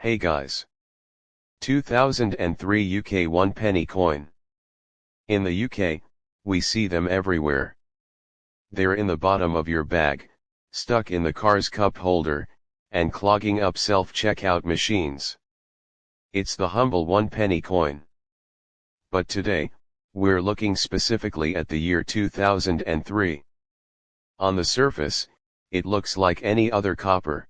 Hey guys. 2003 UK 1 penny coin. In the UK, we see them everywhere. They're in the bottom of your bag, stuck in the car's cup holder, and clogging up self-checkout machines. It's the humble 1 penny coin. But today, we're looking specifically at the year 2003. On the surface, it looks like any other copper.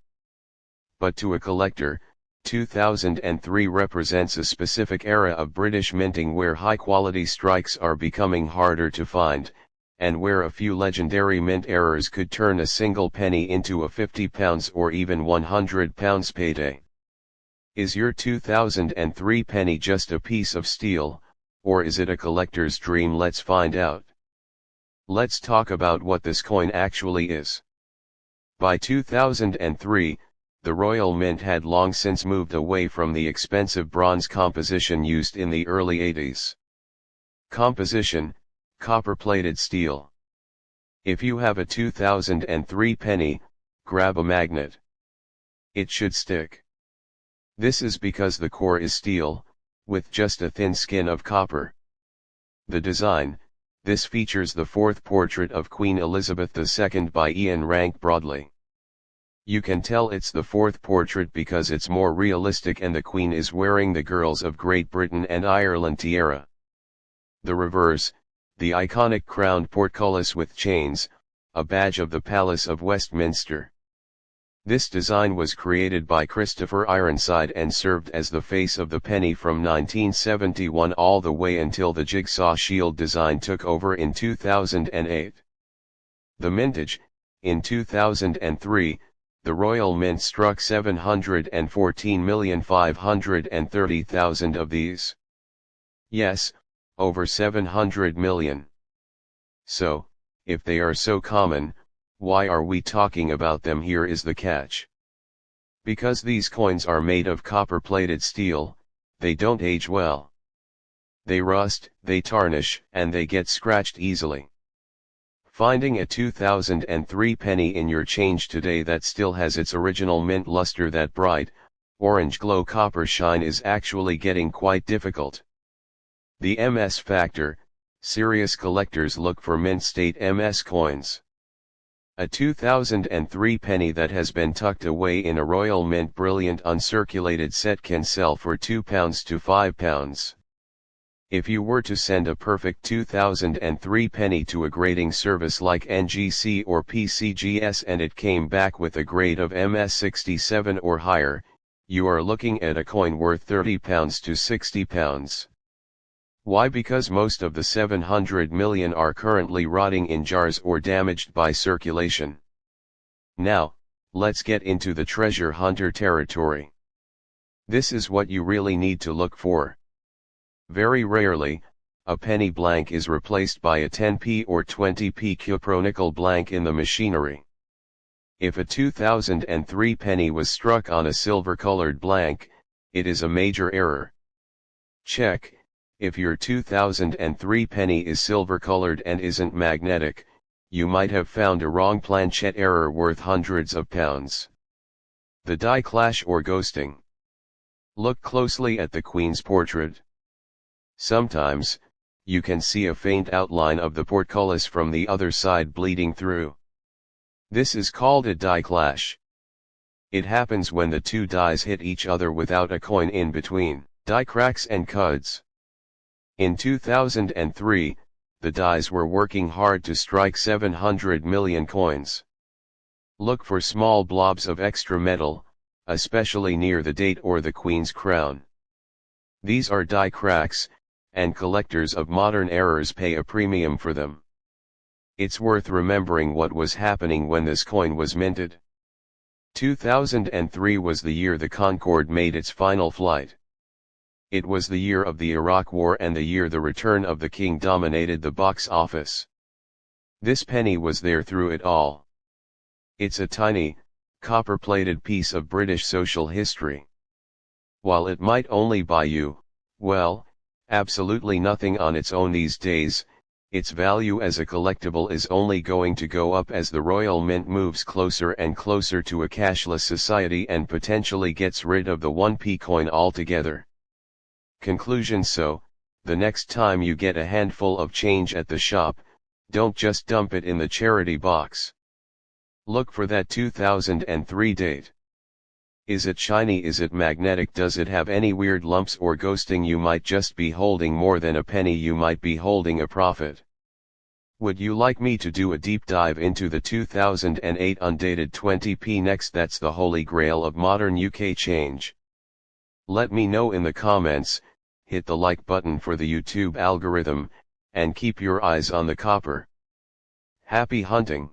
But to a collector, 2003 represents a specific era of British minting where high-quality strikes are becoming harder to find, and where a few legendary mint errors could turn a single penny into a £50 or even £100 payday. Is your 2003 penny just a piece of steel, or is it a collector's dream? Let's find out. Let's talk about what this coin actually is. By 2003, the Royal Mint had long since moved away from the expensive bronze composition used in the early 80s. Composition: copper-plated steel. If you have a 2003 penny, grab a magnet. It should stick. This is because the core is steel, with just a thin skin of copper. The design: this features the fourth portrait of Queen Elizabeth II by Ian Rank-Broadley. You can tell it's the fourth portrait because it's more realistic and the Queen is wearing the Girls of Great Britain and Ireland tiara. The reverse: the iconic crowned portcullis with chains, a badge of the Palace of Westminster. This design was created by Christopher Ironside and served as the face of the penny from 1971 all the way until the jigsaw shield design took over in 2008. The mintage: in 2003, the Royal Mint struck 714,530,000 of these. Yes, over 700 million. So, if they are so common, why are we talking about them? Here is the catch. Because these coins are made of copper-plated steel, they don't age well. They rust, they tarnish, and they get scratched easily. Finding a 2003 penny in your change today that still has its original mint luster, that bright, orange glow copper shine, is actually getting quite difficult. The MS factor: serious collectors look for mint state MS coins. A 2003 penny that has been tucked away in a Royal Mint brilliant uncirculated set can sell for £2 to £5. If you were to send a perfect 2003 penny to a grading service like NGC or PCGS and it came back with a grade of MS67 or higher, you are looking at a coin worth £30 to £60. Why? Because most of the 700 million are currently rotting in jars or damaged by circulation. Now, let's get into the treasure hunter territory. This is what you really need to look for. Very rarely, a penny blank is replaced by a 10p or 20p cupronickel blank in the machinery. If a 2003 penny was struck on a silver-colored blank, it is a major error. Check: if your 2003 penny is silver-colored and isn't magnetic, you might have found a wrong planchette error worth hundreds of pounds. The die clash or ghosting. Look closely at the Queen's portrait. Sometimes, you can see a faint outline of the portcullis from the other side bleeding through. This is called a die clash. It happens when the two dies hit each other without a coin in between. Die cracks and cuds. In 2003, the dies were working hard to strike 700 million coins. Look for small blobs of extra metal, especially near the date or the Queen's crown. These are die cracks, and collectors of modern errors pay a premium for them. It's worth remembering what was happening when this coin was minted. 2003 was the year the Concorde made its final flight. It was the year of the Iraq War and the year the Return of the King dominated the box office. This penny was there through it all. It's a tiny, copper-plated piece of British social history. While it might only buy you, well, absolutely nothing on its own these days, its value as a collectible is only going to go up as the Royal Mint moves closer and closer to a cashless society and potentially gets rid of the 1p coin altogether. Conclusion: so, the next time you get a handful of change at the shop, don't just dump it in the charity box. Look for that 2003 date. Is it shiny? Is it magnetic? Does it have any weird lumps or ghosting? You might just be holding more than a penny, you might be holding a profit. Would you like me to do a deep dive into the 2008 undated 20p next? That's the holy grail of modern UK change. Let me know in the comments, hit the like button for the YouTube algorithm, and keep your eyes on the copper. Happy hunting!